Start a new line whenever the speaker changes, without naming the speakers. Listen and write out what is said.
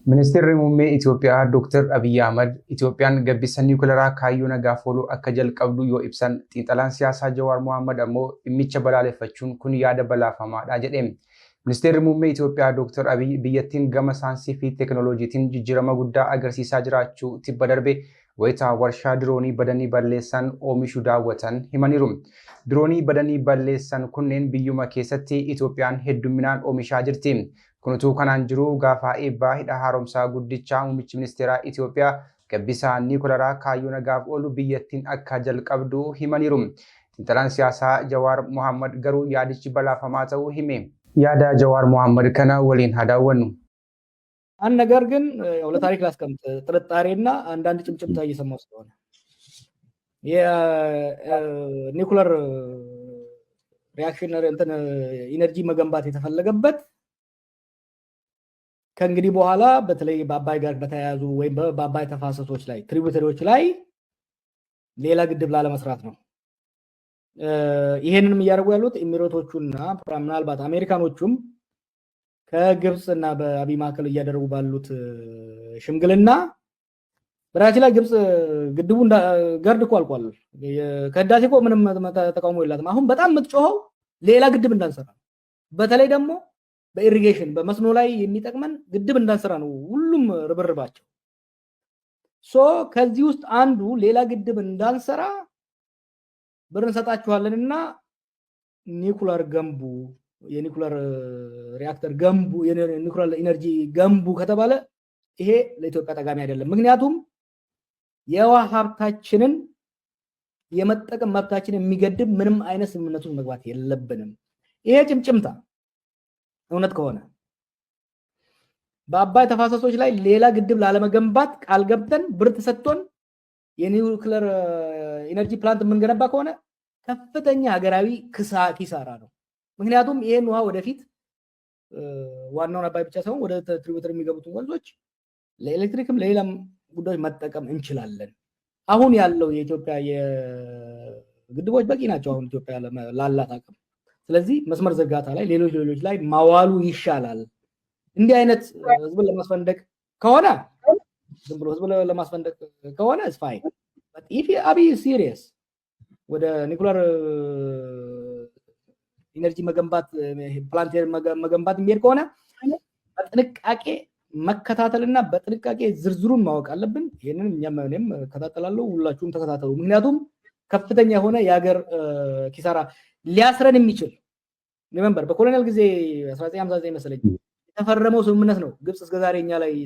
Ministeerri muummee Itoophiyaa Dr. Abiy Ahmad Itoophiyaan gabbisa niwukileeraa kaayyoo nagaaf oolu akka jalqabdu yoo ibsan, xiinxalaan siyaasaa Jawaar Mohaammed ammoo dhimmicha balaaleffachuun kun yaada balaafamaadha jedhe. Ministeerri muummee Itoophiyaa Dr. Abiy biyyattiin gama saayinsii fi teekinooloojiitiin jijjiirama guddaa agarsiisaa jiraachuu tibba darbe wayitaa warshaa diroonii badanii balleessan oomishuu daawwatan himaniiru. Diroonii badanii balleessan kunneen biyyuma keessatti Itoophiyaan hedduminaan oomishaa jirti. Kunutu kanaan jiru gaafa eebbaa hidha haaromsaa guddichaa muummichi ministeeraa Itoophiyaa gabbisa niwukileeraa kaayyoo nagaaf oolu biyyattiin akka jalqabdu himaniiru. Xiinxalaan siyaasaa Jawaar Mohaammed garuu yaadichi balaafamaa ta'uu hime. Yaada Jawaar Mohaammed kana waliin haa daawwannu.
አንድ ነገር ግን ለታሪክ ላስቀምጥ ጥርጣሬና አንዳንድ ጭምጭምታ እየሰማሁ ስለሆነ የኒውክሌር ሪአክሽን እንትን ኢነርጂ መገንባት የተፈለገበት ከእንግዲህ በኋላ በተለይ በአባይ ጋር በተያያዙ ወይም በአባይ ተፋሰሶች ላይ ትሪቡተሪዎች ላይ ሌላ ግድብ ላለመስራት ነው። ይሄንንም እያደረጉ ያሉት ኤሚሬቶቹና ምናልባት አሜሪካኖቹም ከግብጽና በአቢይ ማዕከል እያደረጉ ባሉት ሽምግልና በራችን ላይ ግብጽ ግድቡ ገርድ እኮ አልቋል። ከህዳሴ እኮ ምንም ተቃውሞ የላትም። አሁን በጣም የምትጮኸው ሌላ ግድብ እንዳንሰራ፣ በተለይ ደግሞ በኢሪጌሽን በመስኖ ላይ የሚጠቅመን ግድብ እንዳንሰራ ነው ሁሉም ርብርባቸው። ከዚህ ውስጥ አንዱ ሌላ ግድብ እንዳንሰራ ብር እንሰጣችኋለንና ኒውክሌር ገንቡ፣ የኒውክሌር ሪአክተር ገንቡ፣ የኒውክሌር ኢነርጂ ገንቡ ከተባለ ይሄ ለኢትዮጵያ ጠቃሚ አይደለም። ምክንያቱም የውሃ ሀብታችንን የመጠቀም መብታችንን የሚገድብ ምንም አይነት ስምምነት ውስጥ መግባት የለብንም። ይሄ ጭምጭምታ እውነት ከሆነ በአባይ ተፋሰሶች ላይ ሌላ ግድብ ላለመገንባት ቃል ገብተን ብር ተሰጥቶን የኒውክሌር ኢነርጂ ፕላንት የምንገነባ ከሆነ ከፍተኛ ሀገራዊ ኪሳራ ነው። ምክንያቱም ይሄን ውሃ ወደፊት ዋናውን አባይ ብቻ ሳይሆን ወደ ትሪቡተሪ የሚገቡትን ወንዞች ለኤሌክትሪክም ለሌላም ጉዳዮች መጠቀም እንችላለን። አሁን ያለው የኢትዮጵያ የግድቦች በቂ ናቸው አሁን ኢትዮጵያ ላላት አቅም። ስለዚህ መስመር ዝርጋታ ላይ ሌሎች ላይ ማዋሉ ይሻላል። እንዲህ አይነት ህዝብን ለማስፈንደቅ ከሆነ ዝም ብሎ ህዝብን ለማስፈንደቅ ከሆነ is fine, but if Abiy is serious ወደ ኒውክሌር ኢነርጂ መገንባት ፕላንት መገንባት የሚሄድ ከሆነ በጥንቃቄ መከታተልና በጥንቃቄ ዝርዝሩን ማወቅ አለብን። ይሄንን እኛም ከታተላለሁ፣ ሁላችሁም ተከታተሉ። ምክንያቱም ከፍተኛ የሆነ የሀገር ኪሳራ ሊያስረን የሚችል ሪሜምበር በኮሎኒያል ጊዜ 1959 መሰለኝ የተፈረመው ስምምነት ነው ግብጽ እስከዛሬ እኛ ላይ